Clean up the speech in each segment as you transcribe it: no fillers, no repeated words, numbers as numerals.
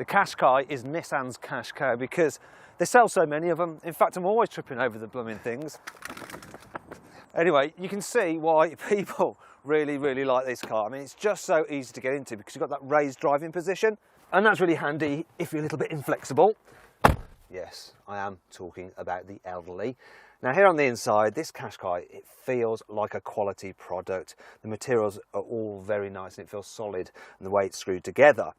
The Qashqai is Nissan's Qashqai because they sell so many of them. In fact, I'm always tripping over the blooming things. Anyway, you can see why people really like this car. I mean, it's just so easy to get into because you've got that raised driving position, and that's really handy if you're a little bit inflexible. Yes, I am talking about the elderly. Now here on the inside, this Qashqai, it feels like a quality product. The materials are all very nice and it feels solid, and the way it's screwed together.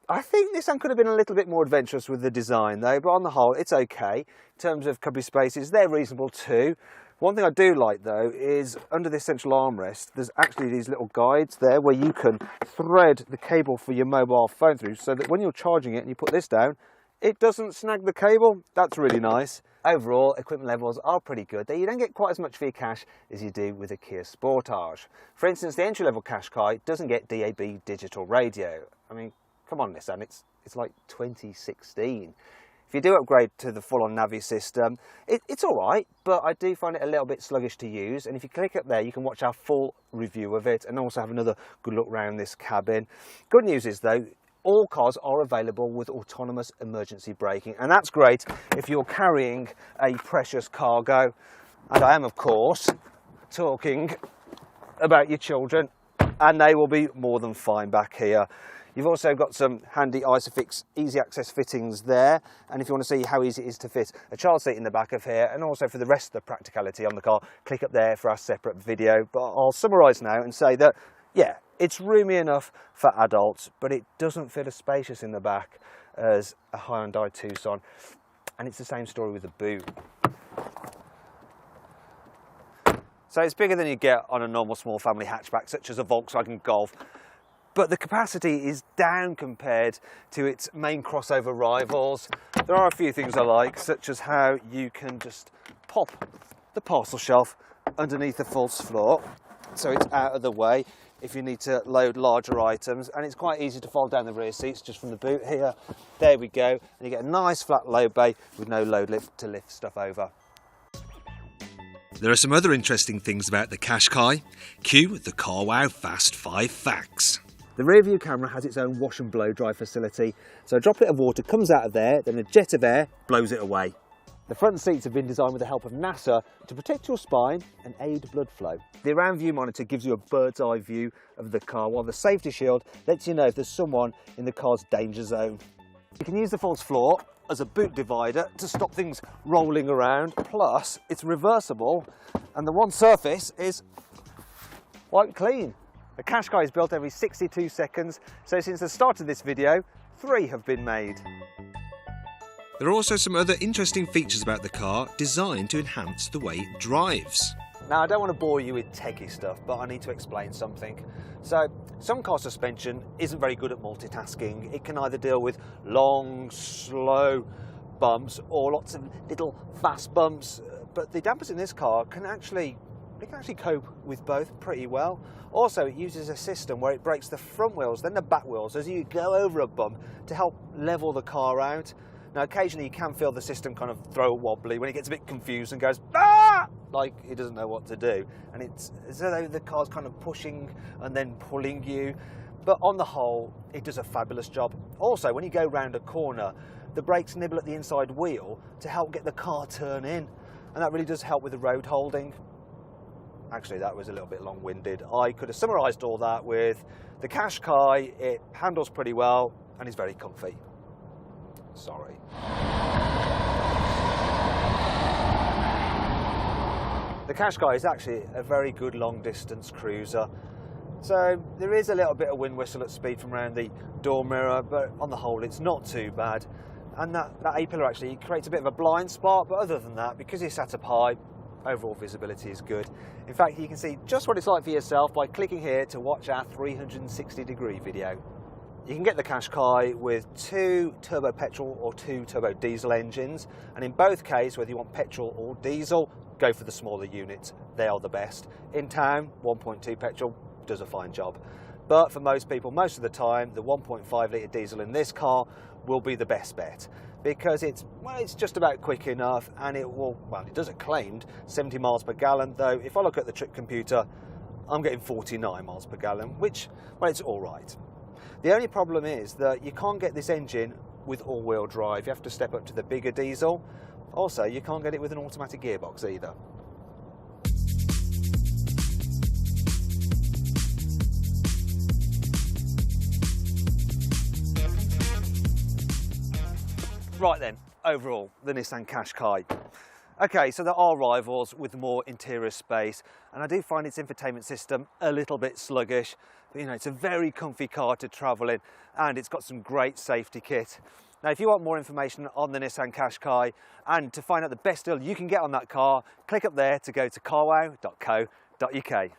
I think Nissan could have been a little bit more adventurous with the design though, but on the whole it's okay. In terms of cubby spaces, they're reasonable too. One thing I do like though is under this central armrest there's actually these little guides there where you can thread the cable for your mobile phone through, so that when you're charging it and you put this down, it doesn't snag the cable. That's really nice. Overall, equipment levels are pretty good. You don't get quite as much for your cash as you do with a Kia Sportage. For instance, the entry-level Qashqai doesn't get DAB digital radio. I mean, come on Nissan, it's like 2016. If you do upgrade to the full-on Navi system, it's all right, but I do find it a little bit sluggish to use. And if you click up there, you can watch our full review of it and also have another good look around this cabin. Good news is though, all cars are available with autonomous emergency braking, and that's great if you're carrying a precious cargo. And I am, of course, talking about your children, and they will be more than fine back here. You've also got some handy Isofix easy access fittings there, and if you want to see how easy it is to fit a child seat in the back of here, and also for the rest of the practicality on the car, click up there for our separate video. But I'll summarise now and say that, yeah, it's roomy enough for adults, but it doesn't feel as spacious in the back as a Hyundai Tucson, and it's the same story with the boot. So it's bigger than you get on a normal small family hatchback such as a Volkswagen Golf, but the capacity is down compared to its main crossover rivals. There are a few things I like, such as how you can just pop the parcel shelf underneath the false floor, so it's out of the way if you need to load larger items, and it's quite easy to fold down the rear seats just from the boot here. There we go, and you get a nice flat load bay with no load lift to lift stuff over. There are some other interesting things about the Qashqai. Cue the CarWow Fast 5 facts. The rear view camera has its own wash and blow dry facility, so a droplet of water comes out of there, then a jet of air blows it away. The front seats have been designed with the help of NASA to protect your spine and aid blood flow. The around view monitor gives you a bird's eye view of the car, while the safety shield lets you know if there's someone in the car's danger zone. You can use the false floor as a boot divider to stop things rolling around, plus it's reversible and the one surface is quite clean. The Qashqai is built every 62 seconds, so since the start of this video, 3 have been made. There are also some other interesting features about the car designed to enhance the way it drives. Now, I don't want to bore you with techie stuff, but I need to explain something. So, some car suspension isn't very good at multitasking. It can either deal with long, slow bumps or lots of little fast bumps, but the dampers in this car can actually cope with both pretty well. Also, it uses a system where it brakes the front wheels, then the back wheels as you go over a bump to help level the car out. Now, occasionally you can feel the system kind of throw wobbly when it gets a bit confused and goes, ah! Like it doesn't know what to do. And it's as though the car's kind of pushing and then pulling you. But on the whole, it does a fabulous job. Also, when you go round a corner, the brakes nibble at the inside wheel to help get the car turn in. And that really does help with the road holding. Actually, that was a little bit long-winded. I could have summarised all that with the Qashqai. It handles pretty well and is very comfy. Sorry. The Qashqai is actually a very good long-distance cruiser. So there is a little bit of wind whistle at speed from around the door mirror, but on the whole it's not too bad. And that A-pillar actually creates a bit of a blind spot, but other than that, because you're sat up high, overall visibility is good. In fact, you can see just what it's like for yourself by clicking here to watch our 360-degree video. You can get the Qashqai with 2 turbo petrol or 2 turbo diesel engines, and in both cases, whether you want petrol or diesel, go for the smaller units. They are the best. In town, 1.2 petrol does a fine job. But for most people, most of the time, the 1.5 litre diesel in this car will be the best bet, because it's just about quick enough, and it does it claimed 70 miles per gallon, though if I look at the trip computer, I'm getting 49 miles per gallon, which, well, it's all right. The only problem is that you can't get this engine with all-wheel drive. You have to step up to the bigger diesel. Also, you can't get it with an automatic gearbox either. Right then, overall, the Nissan Qashqai. Okay, so there are rivals with more interior space, and I do find its infotainment system a little bit sluggish. But, you know, it's a very comfy car to travel in, and it's got some great safety kit. Now, if you want more information on the Nissan Qashqai and to find out the best deal you can get on that car, click up there to go to carwow.co.uk.